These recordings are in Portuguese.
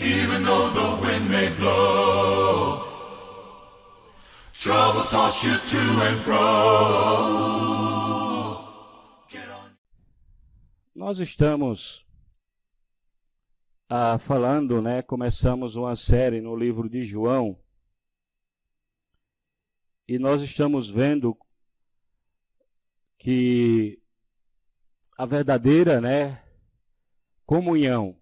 Even though the wind may blow, troubles toss you to and fro. Nós estamos falando, começamos uma série no livro de João, e nós estamos vendo que a verdadeira, comunhão,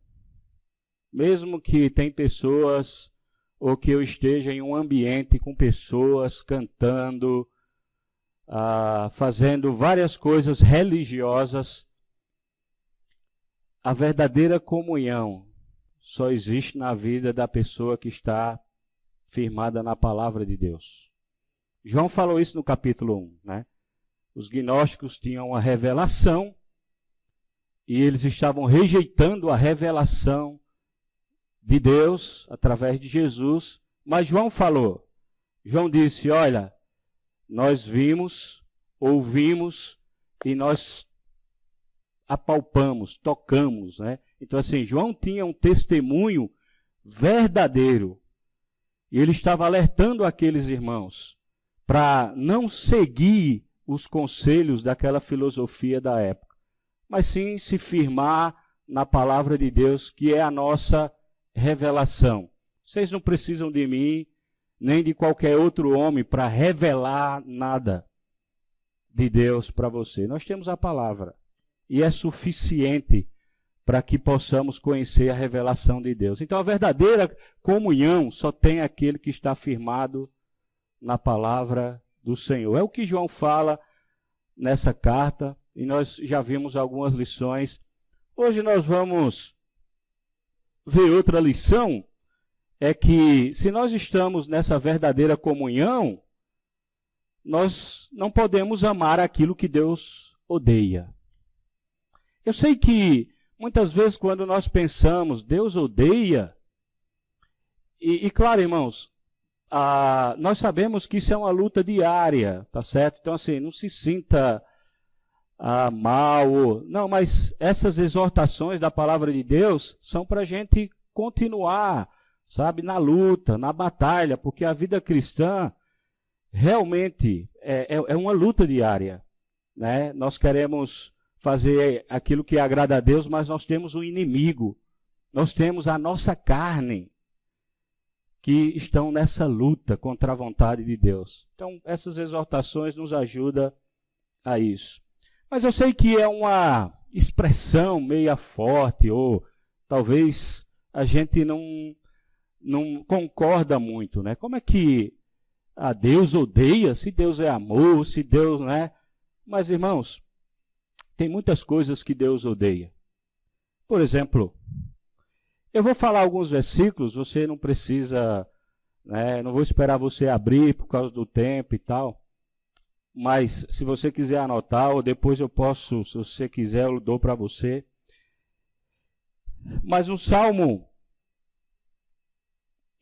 mesmo que tem pessoas, ou que eu esteja em um ambiente com pessoas cantando, fazendo várias coisas religiosas, a verdadeira comunhão só existe na vida da pessoa que está firmada na palavra de Deus. João falou isso no capítulo 1, Os gnósticos tinham uma revelação e eles estavam rejeitando a revelação de Deus através de Jesus, mas João disse, olha, nós vimos, ouvimos e nós apalpamos, tocamos, Então assim, João tinha um testemunho verdadeiro e ele estava alertando aqueles irmãos para não seguir os conselhos daquela filosofia da época, mas sim se firmar na palavra de Deus, que é a nossa revelação. Vocês não precisam de mim, nem de qualquer outro homem para revelar nada de Deus para você. Nós temos a palavra e é suficiente para que possamos conhecer a revelação de Deus. Então a verdadeira comunhão só tem aquele que está firmado na palavra do Senhor. É o que João fala nessa carta, e nós já vimos algumas lições. Hoje nós vamos ver outra lição, é que se nós estamos nessa verdadeira comunhão, nós não podemos amar aquilo que Deus odeia. Eu sei que muitas vezes quando nós pensamos, Deus odeia, e claro, irmãos, nós sabemos que isso é uma luta diária, tá certo? Então assim, não se sinta mal, não, mas essas exortações da palavra de Deus são para a gente continuar, sabe, na luta, na batalha, porque a vida cristã realmente é uma luta diária, Nós queremos fazer aquilo que agrada a Deus, mas nós temos um inimigo, nós temos a nossa carne, que estão nessa luta contra a vontade de Deus. Então, essas exortações nos ajudam a isso. Mas eu sei que é uma expressão meia forte, ou talvez a gente não concorda muito, Como é que Deus odeia? Se Deus é amor, se Deus, Mas, irmãos, tem muitas coisas que Deus odeia. Por exemplo, eu vou falar alguns versículos, você não precisa, não vou esperar você abrir por causa do tempo e tal, mas se você quiser anotar, ou depois eu posso, se você quiser, eu dou para você. Mas no Salmo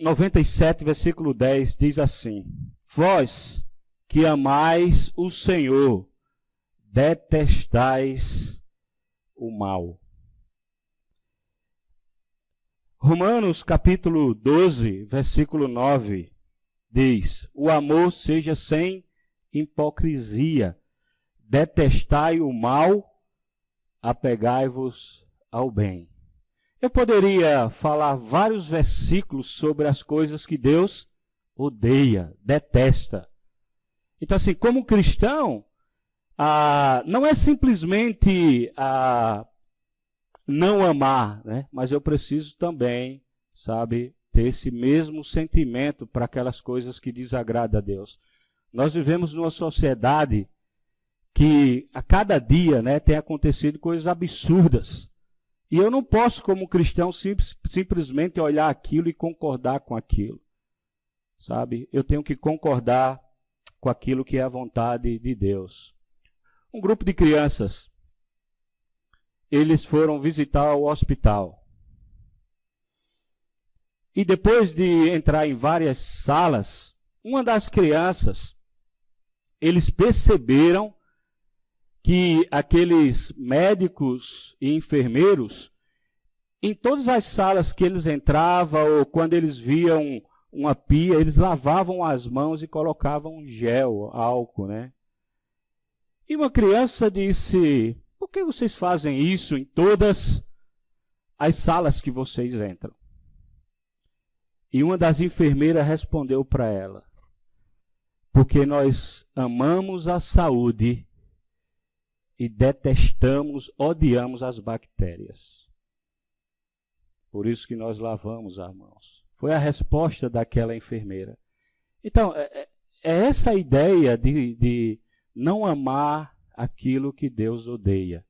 97, versículo 10, diz assim: Vós que amais o Senhor, detestais o mal. Romanos capítulo 12, versículo 9, diz: O amor seja sem hipocrisia, detestai o mal, apegai-vos ao bem. Eu poderia falar vários versículos sobre as coisas que Deus odeia, detesta. Então assim, como cristão, não é simplesmente não amar, mas eu preciso também, ter esse mesmo sentimento para aquelas coisas que desagradam a Deus. Nós vivemos numa sociedade que a cada dia, tem acontecido coisas absurdas. E eu não posso, como cristão, simplesmente olhar aquilo e concordar com aquilo. Eu tenho que concordar com aquilo que é a vontade de Deus. Um grupo de crianças, eles foram visitar o hospital. E depois de entrar em várias salas, uma das crianças, eles perceberam que aqueles médicos e enfermeiros, em todas as salas que eles entravam, ou quando eles viam uma pia, eles lavavam as mãos e colocavam gel, álcool, né? E uma criança disse: por que vocês fazem isso em todas as salas que vocês entram? E uma das enfermeiras respondeu para ela: porque nós amamos a saúde e detestamos, odiamos as bactérias. Por isso que nós lavamos as mãos. Foi a resposta daquela enfermeira. Então, é essa a ideia de não amar aquilo que Deus odeia.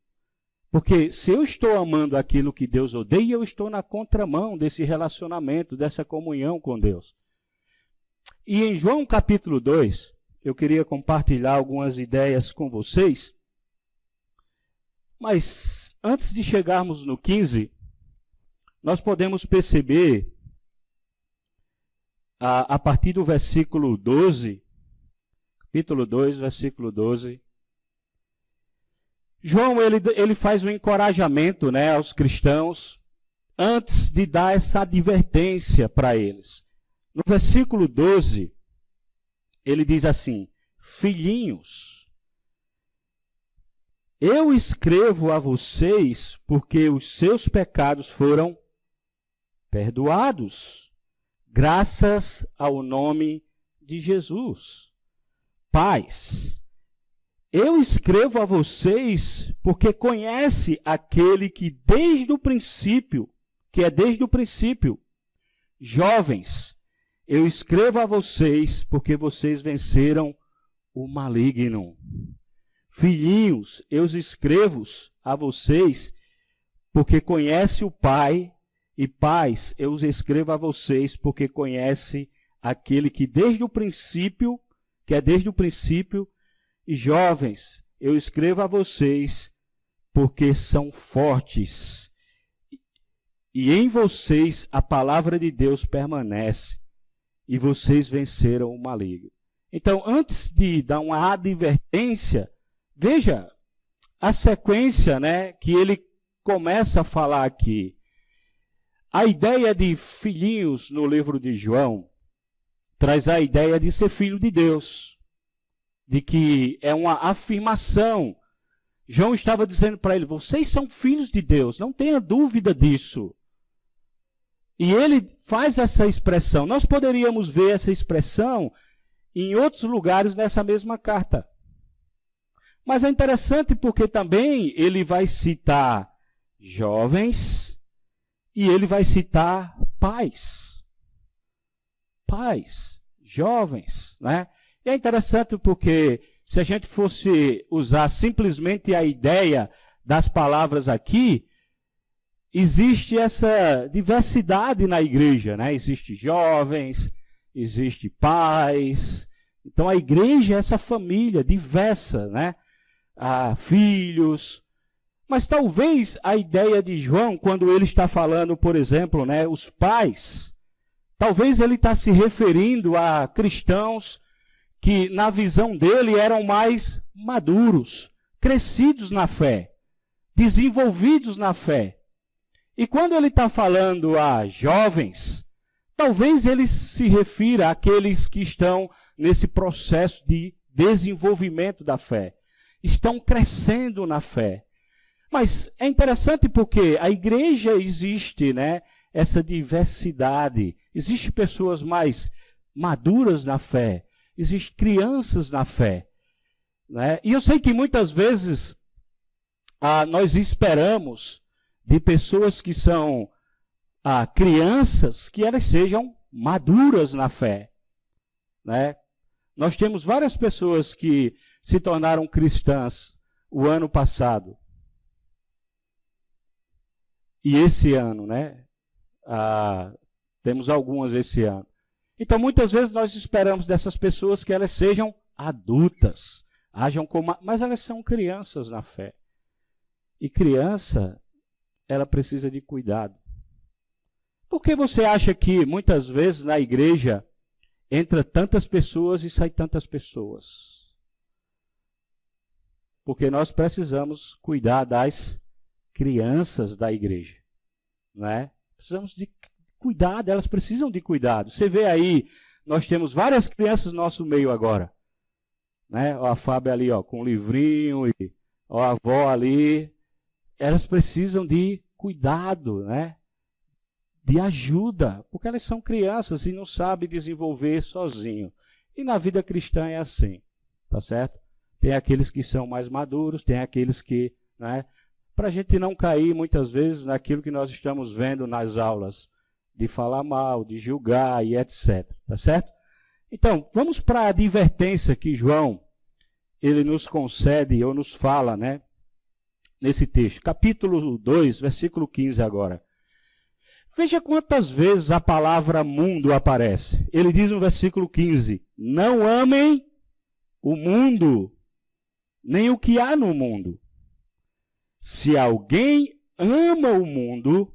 Porque se eu estou amando aquilo que Deus odeia, eu estou na contramão desse relacionamento, dessa comunhão com Deus. E em João capítulo 2, eu queria compartilhar algumas ideias com vocês. Mas antes de chegarmos no 15, nós podemos perceber, a partir do versículo 12, capítulo 2, versículo 12, João ele faz um encorajamento, né, aos cristãos, antes de dar essa advertência para eles. No versículo 12, ele diz assim: filhinhos, eu escrevo a vocês porque os seus pecados foram perdoados, graças ao nome de Jesus. Pais, eu escrevo a vocês porque conhece aquele que desde o princípio, Jovens, eu escrevo a vocês porque vocês venceram o maligno. Filhinhos, eu escrevo a vocês porque conhece o Pai. E pais, eu os escrevo a vocês porque conhece aquele que desde o princípio, e jovens, eu escrevo a vocês porque são fortes. E em vocês a palavra de Deus permanece, e vocês venceram o maligno. Então, antes de dar uma advertência, veja a sequência, né, que ele começa a falar aqui. A ideia de filhinhos no livro de João traz a ideia de ser filho de Deus, de que é uma afirmação. João estava dizendo para ele: vocês são filhos de Deus, não tenha dúvida disso. E ele faz essa expressão. Nós poderíamos ver essa expressão em outros lugares nessa mesma carta. Mas é interessante porque também ele vai citar jovens e ele vai citar pais. Pais, jovens, né? E é interessante porque se a gente fosse usar simplesmente a ideia das palavras aqui, existe essa diversidade na igreja, né? Existe jovens, existe pais. Então a igreja é essa família diversa, né? Filhos. Mas talvez a ideia de João, quando ele está falando, por exemplo, né, os pais, talvez ele está se referindo a cristãos que, na visão dele, eram mais maduros, crescidos na fé, desenvolvidos na fé. E quando ele está falando a jovens, talvez ele se refira àqueles que estão nesse processo de desenvolvimento da fé, estão crescendo na fé. Mas é interessante porque a igreja existe, né, essa diversidade. Existem pessoas mais maduras na fé. Existem crianças na fé. Né? E eu sei que muitas vezes nós esperamos de pessoas que são crianças que elas sejam maduras na fé. Né? Nós temos várias pessoas que se tornaram cristãs o ano passado. E esse ano, né? Temos algumas esse ano. Então, muitas vezes nós esperamos dessas pessoas que elas sejam adultas, ajam como, mas elas são crianças na fé. E criança, ela precisa de cuidado. Por que você acha que muitas vezes na igreja entra tantas pessoas e sai tantas pessoas? Porque nós precisamos cuidar das crianças da igreja. né? Precisamos de cuidado, elas precisam de cuidado. Você vê aí, nós temos várias crianças no nosso meio agora, né? Ó, a Fábio ali, ó, com o livrinho, e ó, a avó ali. Elas precisam de cuidado, né? De ajuda, porque elas são crianças e não sabem desenvolver sozinho. E na vida cristã é assim, tá certo? Tem aqueles que são mais maduros, tem aqueles que, né? Para a gente não cair muitas vezes naquilo que nós estamos vendo nas aulas, de falar mal, de julgar e etc, tá certo? Então, vamos para a advertência que João, ele nos concede ou nos fala, né? Nesse texto, capítulo 2, versículo 15 agora. Veja quantas vezes a palavra mundo aparece. Ele diz no versículo 15, não amem o mundo, nem o que há no mundo. Se alguém ama o mundo,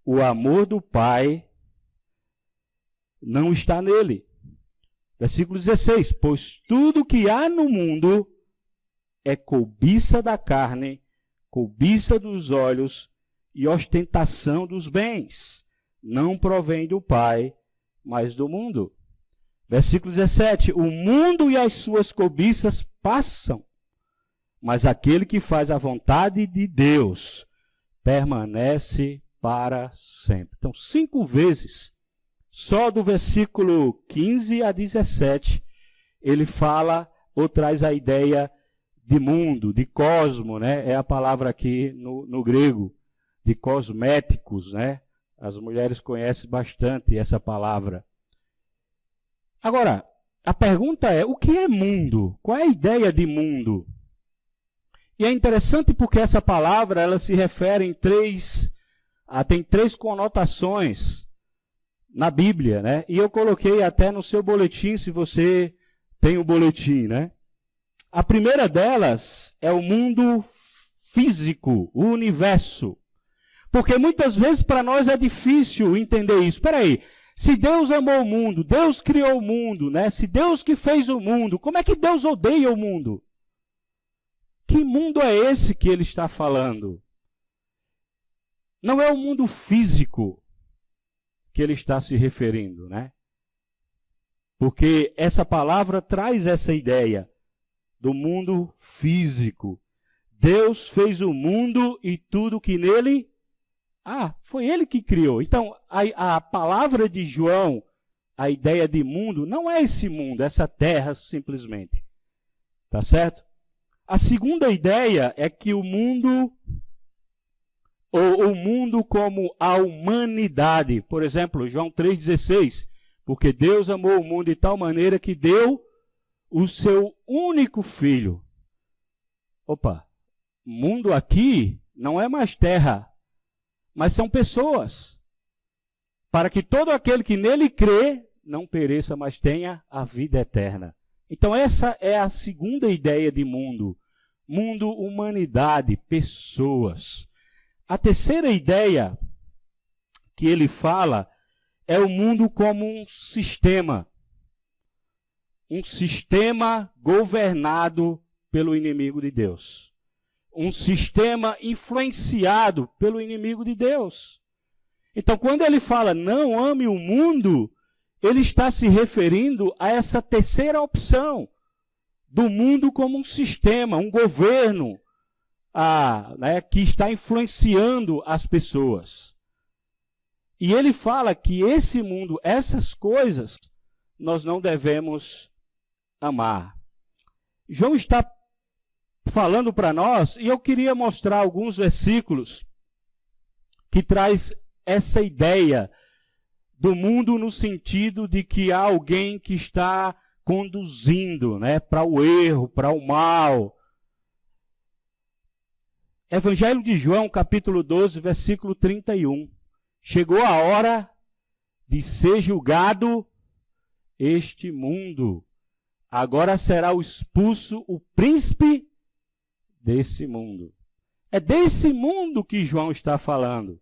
o amor do Pai não está nele. Versículo 16, pois tudo que há no mundo é cobiça da carne, cobiça dos olhos e ostentação dos bens. Não provém do Pai, mas do mundo. Versículo 17, o mundo e as suas cobiças passam, mas aquele que faz a vontade de Deus permanece para sempre. Então, 5 vezes, só do versículo 15 a 17, ele fala ou traz a ideia de mundo, de cosmo, né? É a palavra aqui no grego, de cosméticos, né? As mulheres conhecem bastante essa palavra. Agora, a pergunta é, o que é mundo? Qual é a ideia de mundo? E é interessante porque essa palavra, ela se refere em tem 3 conotações na Bíblia, né? E eu coloquei até no seu boletim, se você tem o boletim, né? A primeira delas é o mundo físico, o universo. Porque muitas vezes para nós é difícil entender isso. Espera aí, se Deus amou o mundo, Deus criou o mundo, né? Se Deus que fez o mundo, como é que Deus odeia o mundo? Que mundo é esse que ele está falando? Não é o mundo físico que ele está se referindo, né? Porque essa palavra traz essa ideia do mundo físico. Deus fez o mundo e tudo que nele foi ele que criou. Então, a palavra de João, a ideia de mundo, não é esse mundo, essa terra simplesmente. Tá certo? A segunda ideia é que o mundo, ou o mundo como a humanidade, por exemplo, João 3,16, porque Deus amou o mundo de tal maneira que deu o seu único filho. Opa, mundo aqui não é mais terra, mas são pessoas, para que todo aquele que nele crê não pereça, mas tenha a vida eterna. Então essa é a segunda ideia de mundo. Mundo, humanidade, pessoas. A terceira ideia que ele fala é o mundo como um sistema. Um sistema governado pelo inimigo de Deus. Um sistema influenciado pelo inimigo de Deus. Então, quando ele fala não ame o mundo, ele está se referindo a essa terceira opção do mundo como um sistema, um governo que está influenciando as pessoas. E ele fala que esse mundo, essas coisas, nós não devemos amar. João está falando para nós, e eu queria mostrar alguns versículos que traz essa ideia do mundo no sentido de que há alguém que está conduzindo, né, para o erro, para o mal. Evangelho de João, capítulo 12, versículo 31. Chegou a hora de ser julgado este mundo. Agora será expulso o príncipe desse mundo. É desse mundo que João está falando.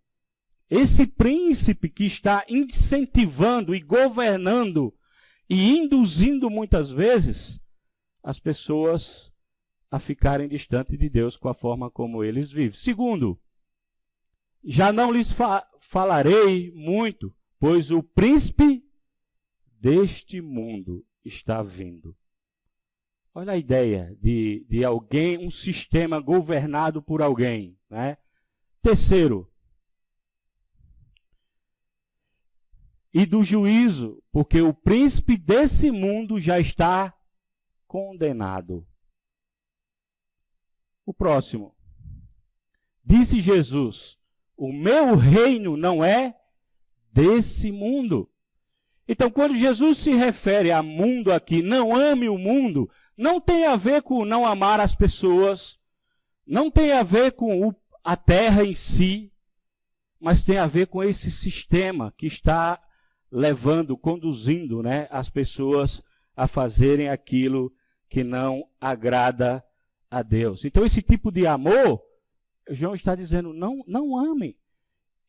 Esse príncipe que está incentivando e governando e induzindo muitas vezes as pessoas a ficarem distantes de Deus com a forma como eles vivem. Segundo, já não lhes falarei muito, pois o príncipe deste mundo está vindo. Olha a ideia de alguém, um sistema governado por alguém, né? Terceiro, e do juízo, porque o príncipe desse mundo já está condenado. O próximo. Disse Jesus: o meu reino não é desse mundo. Então, quando Jesus se refere a mundo aqui, não ame o mundo, não tem a ver com não amar as pessoas, não tem a ver com a terra em si, mas tem a ver com esse sistema que está levando, conduzindo, né, as pessoas a fazerem aquilo que não agrada a Deus. Então, esse tipo de amor, João está dizendo, não amem.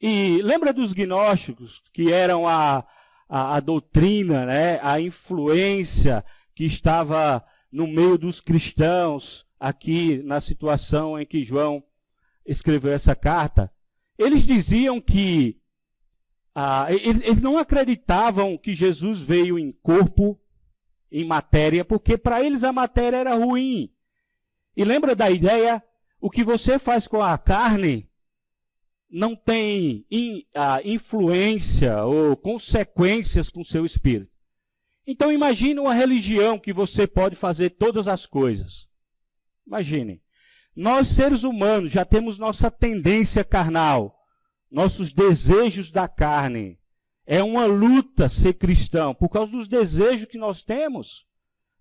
E lembra dos gnósticos, que eram a doutrina, né, a influência que estava no meio dos cristãos, aqui na situação em que João escreveu essa carta? Eles diziam que eles não acreditavam que Jesus veio em corpo, em matéria, porque para eles a matéria era ruim. E lembra da ideia, o que você faz com a carne não tem influência ou consequências com o seu espírito. Então imagine uma religião que você pode fazer todas as coisas. Imaginem. Nós seres humanos já temos nossa tendência carnal, nossos desejos da carne. É uma luta ser cristão, por causa dos desejos que nós temos.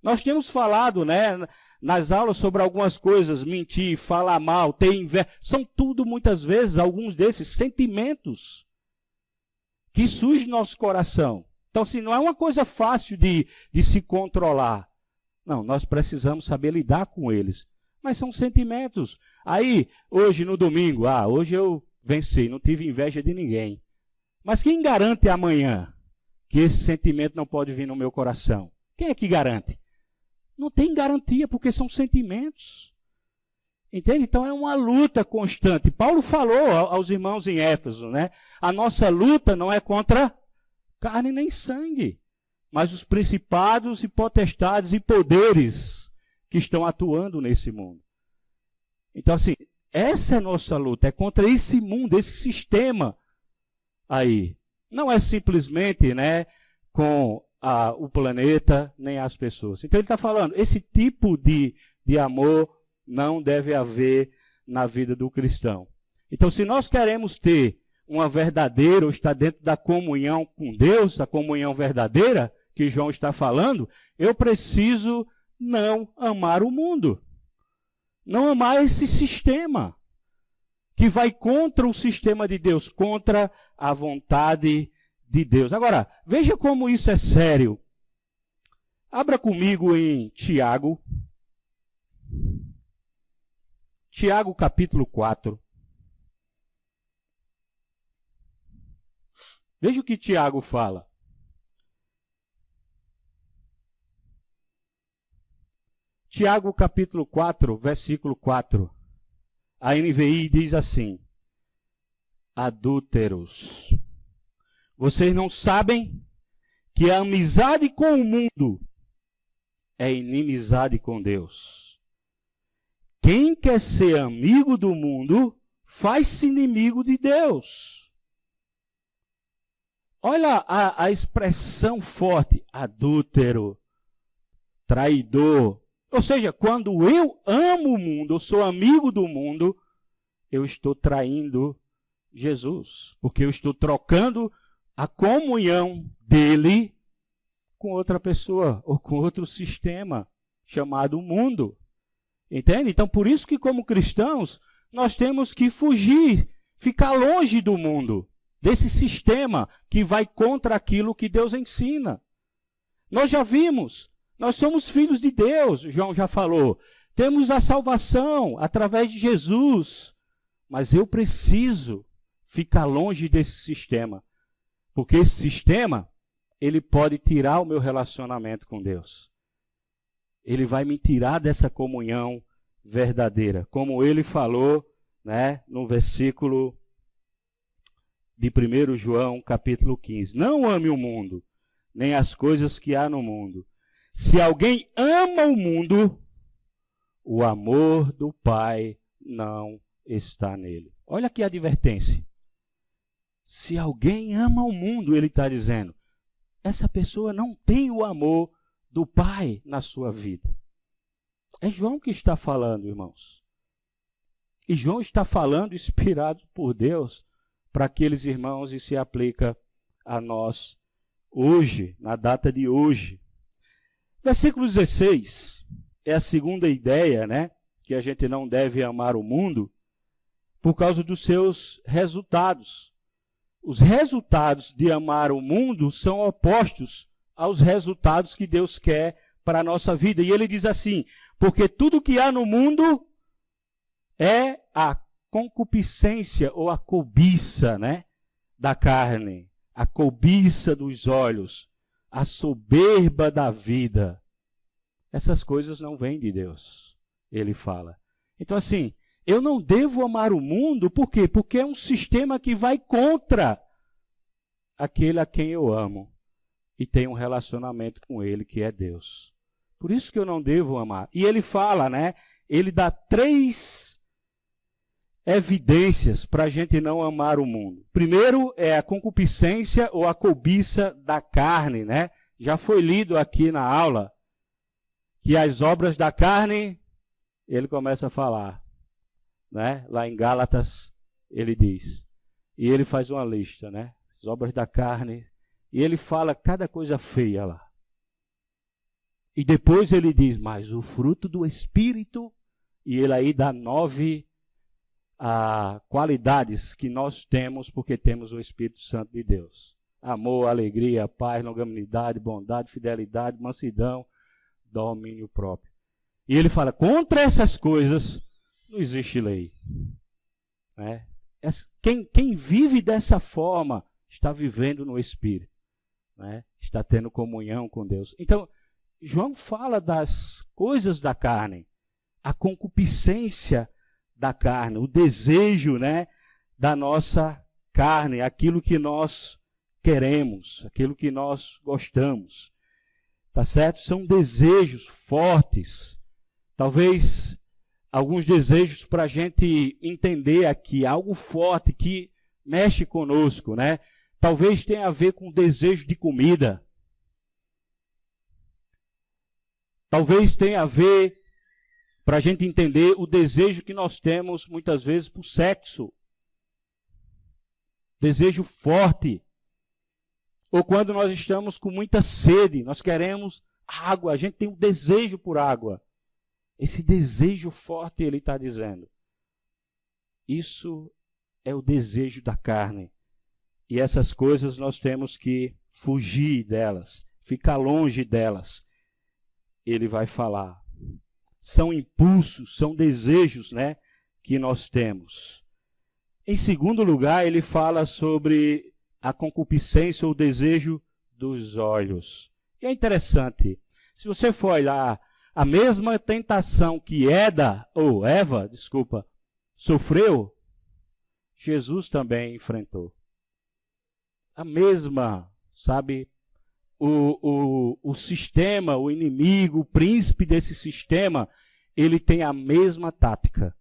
Nós temos falado, né, nas aulas sobre algumas coisas, mentir, falar mal, ter inveja. São tudo, muitas vezes, alguns desses sentimentos que surgem no nosso coração. Então, assim, não é uma coisa fácil de se controlar. Não, nós precisamos saber lidar com eles. Mas são sentimentos. Aí, hoje no domingo, hoje eu venci, não tive inveja de ninguém. Mas quem garante amanhã que esse sentimento não pode vir no meu coração? Quem é que garante? Não tem garantia, porque são sentimentos. Entende? Então é uma luta constante. Paulo falou aos irmãos em Éfeso, né? A nossa luta não é contra carne nem sangue, mas os principados e potestades e poderes que estão atuando nesse mundo. Então, assim, essa é a nossa luta, é contra esse mundo, esse sistema aí. Não é simplesmente, né, com o planeta, nem as pessoas. Então ele está falando, esse tipo de amor não deve haver na vida do cristão. Então, se nós queremos ter uma verdadeira, ou estar dentro da comunhão com Deus, a comunhão verdadeira, que João está falando, eu preciso não amar o mundo. Não amar esse sistema, que vai contra o sistema de Deus, contra a vontade de Deus. Agora, veja como isso é sério. Abra comigo em Tiago. Tiago capítulo 4. Veja o que Tiago fala. Tiago capítulo 4, versículo 4. A NVI diz assim: adúlteros, vocês não sabem que a amizade com o mundo é inimizade com Deus. Quem quer ser amigo do mundo faz-se inimigo de Deus. Olha a expressão forte, adúltero, traidor. Ou seja, quando eu amo o mundo, eu sou amigo do mundo, eu estou traindo Jesus. Porque eu estou trocando a comunhão dele com outra pessoa, ou com outro sistema, chamado mundo. Entende? Então, por isso que como cristãos, nós temos que fugir, ficar longe do mundo, desse sistema que vai contra aquilo que Deus ensina. Nós já vimos, nós somos filhos de Deus, João já falou. Temos a salvação através de Jesus. Mas eu preciso ficar longe desse sistema. Porque esse sistema, ele pode tirar o meu relacionamento com Deus. Ele vai me tirar dessa comunhão verdadeira. Como ele falou, né, no versículo de 1 João, capítulo 15. Não ame o mundo, nem as coisas que há no mundo. Se alguém ama o mundo, o amor do Pai não está nele. Olha aqui a advertência. Se alguém ama o mundo, ele está dizendo, essa pessoa não tem o amor do Pai na sua vida. É João que está falando, irmãos. E João está falando inspirado por Deus para aqueles irmãos e se aplica a nós hoje, na data de hoje. Versículo 16 é a segunda ideia, né? Que a gente não deve amar o mundo por causa dos seus resultados. Os resultados de amar o mundo são opostos aos resultados que Deus quer para a nossa vida. E ele diz assim, porque tudo que há no mundo é a concupiscência ou a cobiça, né, da carne, a cobiça dos olhos, a soberba da vida. Essas coisas não vêm de Deus, ele fala. Então assim, eu não devo amar o mundo, por quê? Porque é um sistema que vai contra aquele a quem eu amo e tenho um relacionamento com ele, que é Deus. Por isso que eu não devo amar. E ele fala, né? Ele dá 3 evidências para a gente não amar o mundo. Primeiro é a concupiscência ou a cobiça da carne, né? Já foi lido aqui na aula que as obras da carne, ele começa a falar, né? Lá em Gálatas ele diz, e ele faz uma lista, né? As obras da carne, e ele fala cada coisa feia lá. E depois ele diz, mas o fruto do Espírito, e ele aí dá 9 qualidades que nós temos porque temos o Espírito Santo de Deus. Amor, alegria, paz, longanimidade, bondade, fidelidade, mansidão, domínio próprio. E ele fala, contra essas coisas não existe lei. Né? Quem vive dessa forma está vivendo no Espírito. Né? Está tendo comunhão com Deus. Então, João fala das coisas da carne, a concupiscência da carne, o desejo, né, da nossa carne, aquilo que nós queremos, aquilo que nós gostamos. Tá certo? São desejos fortes. Talvez alguns desejos para a gente entender aqui, algo forte que mexe conosco, né? Talvez tenha a ver com o desejo de comida. Talvez tenha a ver, para a gente entender, o desejo que nós temos muitas vezes por sexo. Desejo forte. Ou quando nós estamos com muita sede, nós queremos água, a gente tem um desejo por água. Esse desejo forte, ele está dizendo. Isso é o desejo da carne. E essas coisas nós temos que fugir delas, ficar longe delas. Ele vai falar. São impulsos, são desejos, né, que nós temos. Em segundo lugar, ele fala sobre a concupiscência ou o desejo dos olhos. E é interessante, se você for olhar a mesma tentação que Eva sofreu, Jesus também enfrentou. A mesma, sabe, o sistema, o inimigo, o príncipe desse sistema, ele tem a mesma tática.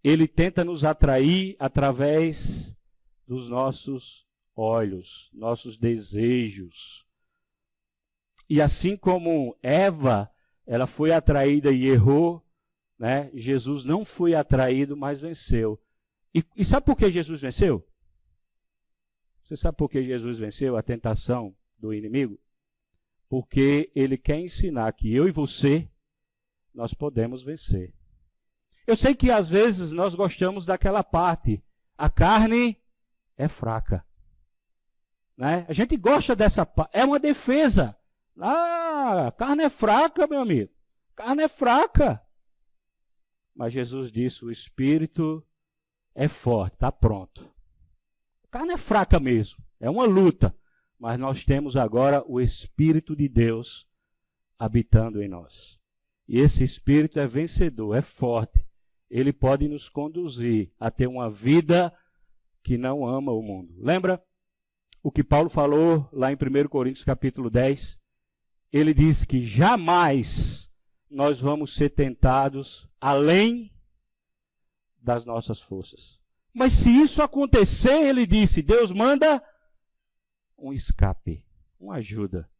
Ele tenta nos atrair através dos nossos olhos, nossos desejos. E assim como Eva, ela foi atraída e errou, né? Jesus não foi atraído, mas venceu. E sabe por que Jesus venceu? Você sabe por que Jesus venceu a tentação do inimigo? Porque ele quer ensinar que eu e você, nós podemos vencer. Eu sei que às vezes nós gostamos daquela parte. A carne é fraca. Né? A gente gosta dessa parte. É uma defesa. A carne é fraca, meu amigo. A carne é fraca. Mas Jesus disse, o Espírito é forte, está pronto. A carne é fraca mesmo, é uma luta. Mas nós temos agora o Espírito de Deus habitando em nós. E esse Espírito é vencedor, é forte. Ele pode nos conduzir a ter uma vida que não ama o mundo. Lembra o que Paulo falou lá em 1 Coríntios capítulo 10? Ele diz que jamais nós vamos ser tentados além das nossas forças. Mas se isso acontecer, ele disse, Deus manda um escape, uma ajuda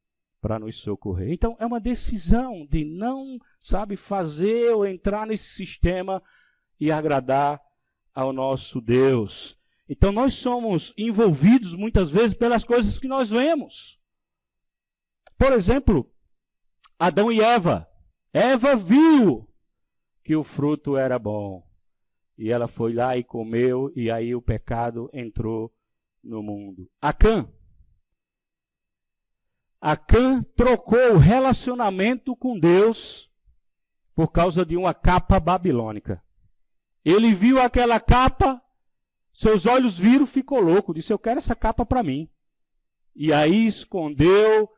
para nos socorrer. Então, é uma decisão de não, fazer ou entrar nesse sistema e agradar ao nosso Deus. Então, nós somos envolvidos muitas vezes pelas coisas que nós vemos. Por exemplo, Adão e Eva. Eva viu que o fruto era bom. E ela foi lá e comeu, e aí o pecado entrou no mundo. Acã trocou o relacionamento com Deus por causa de uma capa babilônica. Ele viu aquela capa, seus olhos viram, ficou louco, disse, eu quero essa capa para mim. E aí escondeu,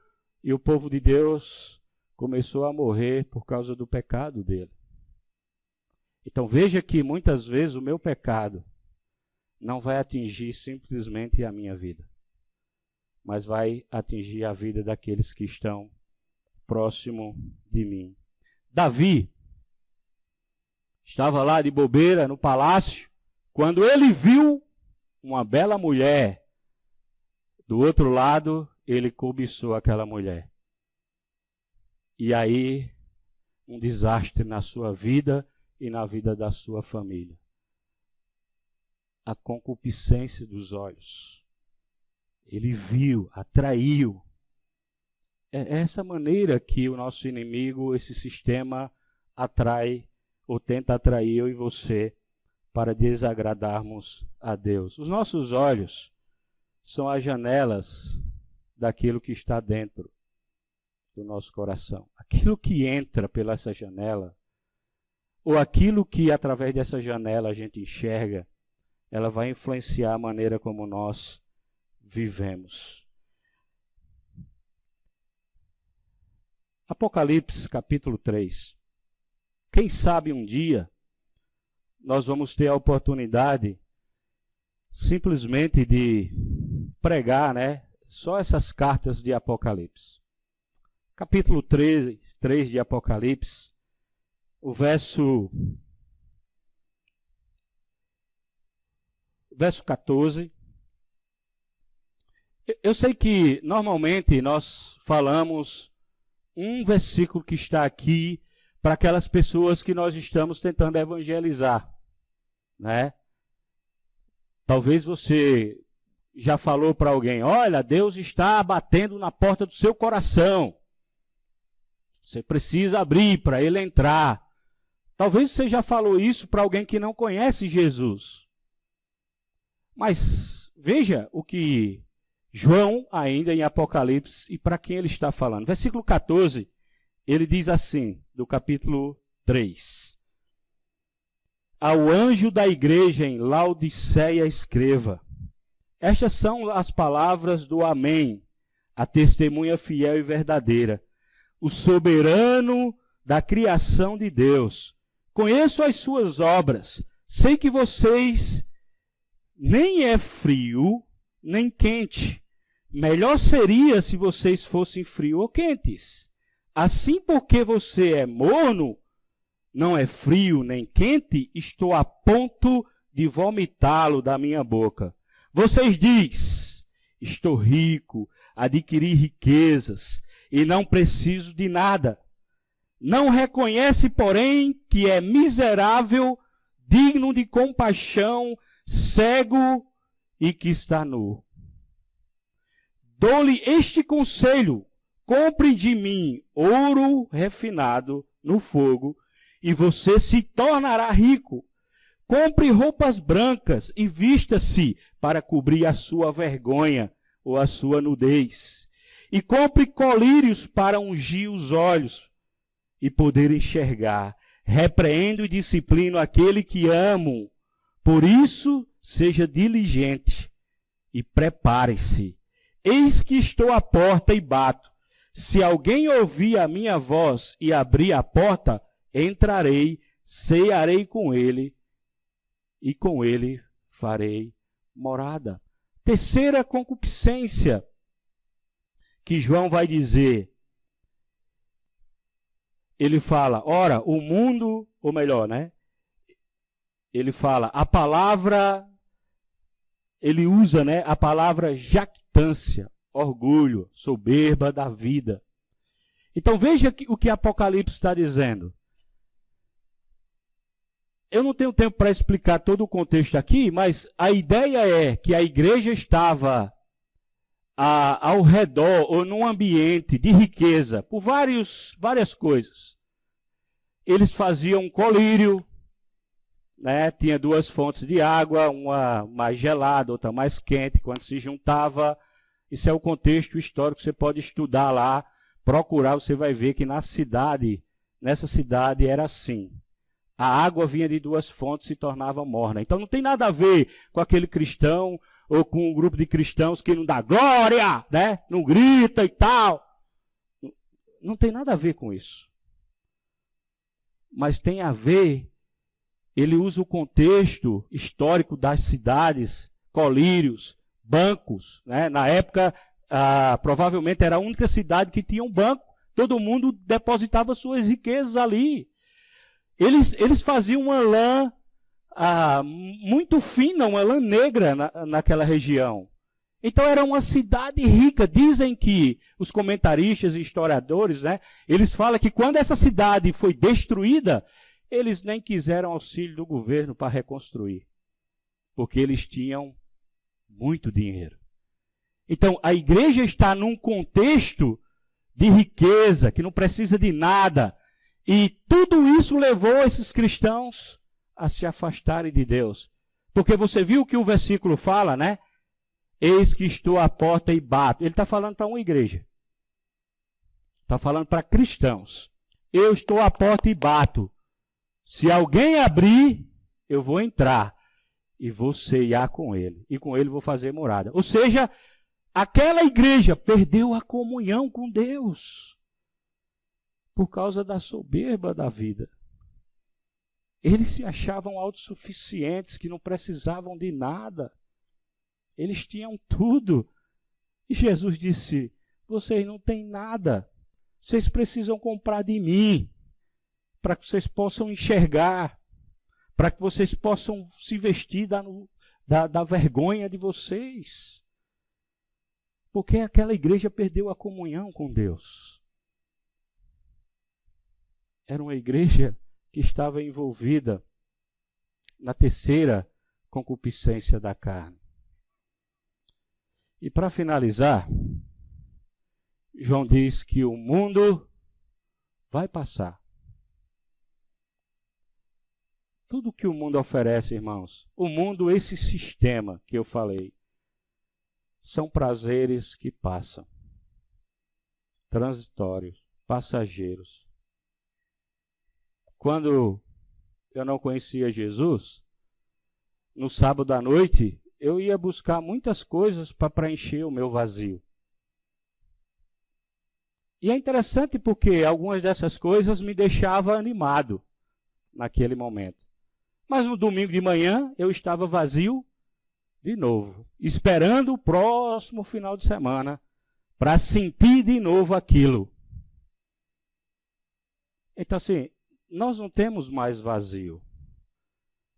e o povo de Deus começou a morrer por causa do pecado dele. Então veja que muitas vezes o meu pecado não vai atingir simplesmente a minha vida, mas vai atingir a vida daqueles que estão próximo de mim. Davi estava lá de bobeira no palácio, quando ele viu uma bela mulher, do outro lado ele cobiçou aquela mulher. E aí, um desastre na sua vida e na vida da sua família. A concupiscência dos olhos. Ele viu, atraiu. É essa maneira que o nosso inimigo, esse sistema, atrai ou tenta atrair eu e você para desagradarmos a Deus. Os nossos olhos são as janelas daquilo que está dentro do nosso coração. Aquilo que entra pela essa janela, ou aquilo que através dessa janela a gente enxerga, ela vai influenciar a maneira como nós vivemos. Apocalipse capítulo 3. Quem sabe um dia nós vamos ter a oportunidade simplesmente de pregar, só essas cartas de Apocalipse. Capítulo 3 de Apocalipse, o verso 14. Eu sei que normalmente nós falamos um versículo que está aqui para aquelas pessoas que nós estamos tentando evangelizar, Talvez você já falou para alguém, olha, Deus está batendo na porta do seu coração. Você precisa abrir para ele entrar. Talvez você já falou isso para alguém que não conhece Jesus. Mas veja o que João, ainda em Apocalipse, e para quem ele está falando. Versículo 14, ele diz assim, do capítulo 3. Ao anjo da igreja em Laodiceia escreva. Estas são as palavras do Amém, a testemunha fiel e verdadeira, o soberano da criação de Deus. Conheço as suas obras, sei que vocês nem é frio, nem quente. Melhor seria se vocês fossem frios ou quentes. Assim, porque você é morno, não é frio nem quente, estou a ponto de vomitá-lo da minha boca. Vocês dizem, estou rico, adquiri riquezas e não preciso de nada. Não reconhece, porém, que é miserável, digno de compaixão, cego e que está nu. Dou-lhe este conselho, compre de mim ouro refinado no fogo, e você se tornará rico. Compre roupas brancas e vista-se para cobrir a sua vergonha ou a sua nudez. E compre colírios para ungir os olhos e poder enxergar. Repreendo e disciplino aquele que amo. Por isso, seja diligente e prepare-se. Eis que estou à porta e bato. Se alguém ouvir a minha voz e abrir a porta, entrarei, cearei com ele, e com ele farei morada. Terceira concupiscência que João vai dizer. Ele fala, ora, o mundo, ou melhor, né? Ele fala, a palavra, ele usa, né, a palavra jactância, orgulho, soberba da vida. Então veja o que Apocalipse está dizendo. Eu não tenho tempo para explicar todo o contexto aqui, mas a ideia é que a igreja estava ao redor ou num ambiente de riqueza por várias coisas. Eles faziam colírio, né? Tinha duas fontes de água, uma mais gelada, outra mais quente, quando se juntava. Isso é o contexto histórico, você pode estudar lá, procurar, você vai ver que nessa cidade era assim. A água vinha de duas fontes e se tornava morna. Então não tem nada a ver com aquele cristão ou com um grupo de cristãos que não dá glória, né? Não grita e tal. Não tem nada a ver com isso. Mas tem a ver, ele usa o contexto histórico das cidades, colírios, bancos, né? Na época, provavelmente era a única cidade que tinha um banco. Todo mundo depositava suas riquezas ali. Eles faziam uma lã muito fina, uma lã negra naquela região. Então era uma cidade rica. Dizem que os comentaristas e historiadores, né, eles falam que quando essa cidade foi destruída, eles nem quiseram auxílio do governo para reconstruir. Porque eles tinham muito dinheiro. Então a igreja está num contexto de riqueza, que não precisa de nada. E tudo isso levou esses cristãos a se afastarem de Deus. Porque você viu que o versículo fala, né? Eis que estou à porta e bato. Ele está falando para uma igreja. Está falando para cristãos. Eu estou à porta e bato. Se alguém abrir, eu vou entrar. E vou ceiar com ele. E com ele vou fazer morada. Ou seja, aquela igreja perdeu a comunhão com Deus. Por causa da soberba da vida. Eles se achavam autossuficientes, que não precisavam de nada. Eles tinham tudo. E Jesus disse, vocês não têm nada. Vocês precisam comprar de mim, para que vocês possam enxergar, para que vocês possam se vestir da vergonha de vocês. Porque aquela igreja perdeu a comunhão com Deus. Era uma igreja que estava envolvida na terceira concupiscência da carne. E para finalizar, João diz que o mundo vai passar. Tudo que o mundo oferece, irmãos, o mundo, esse sistema que eu falei, são prazeres que passam, transitórios, passageiros. Quando eu não conhecia Jesus, no sábado à noite, eu ia buscar muitas coisas para preencher o meu vazio. E é interessante porque algumas dessas coisas me deixavam animado naquele momento. Mas no domingo de manhã eu estava vazio de novo, esperando o próximo final de semana para sentir de novo aquilo. Então assim, nós não temos mais vazio.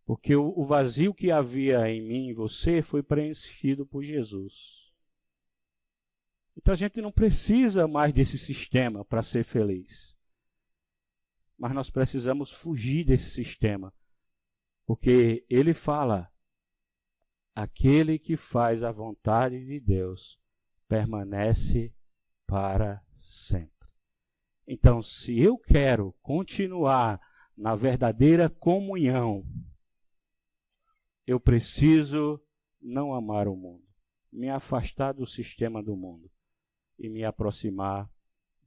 Porque o vazio que havia em mim e em você foi preenchido por Jesus. Então a gente não precisa mais desse sistema para ser feliz. Mas nós precisamos fugir desse sistema. Porque ele fala, aquele que faz a vontade de Deus permanece para sempre. Então, se eu quero continuar na verdadeira comunhão, eu preciso não amar o mundo, me afastar do sistema do mundo e me aproximar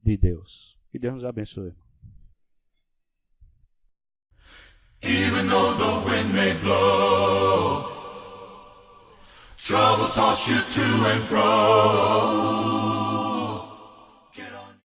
de Deus. Que Deus nos abençoe. Even though the wind may blow, troubles toss you to and fro.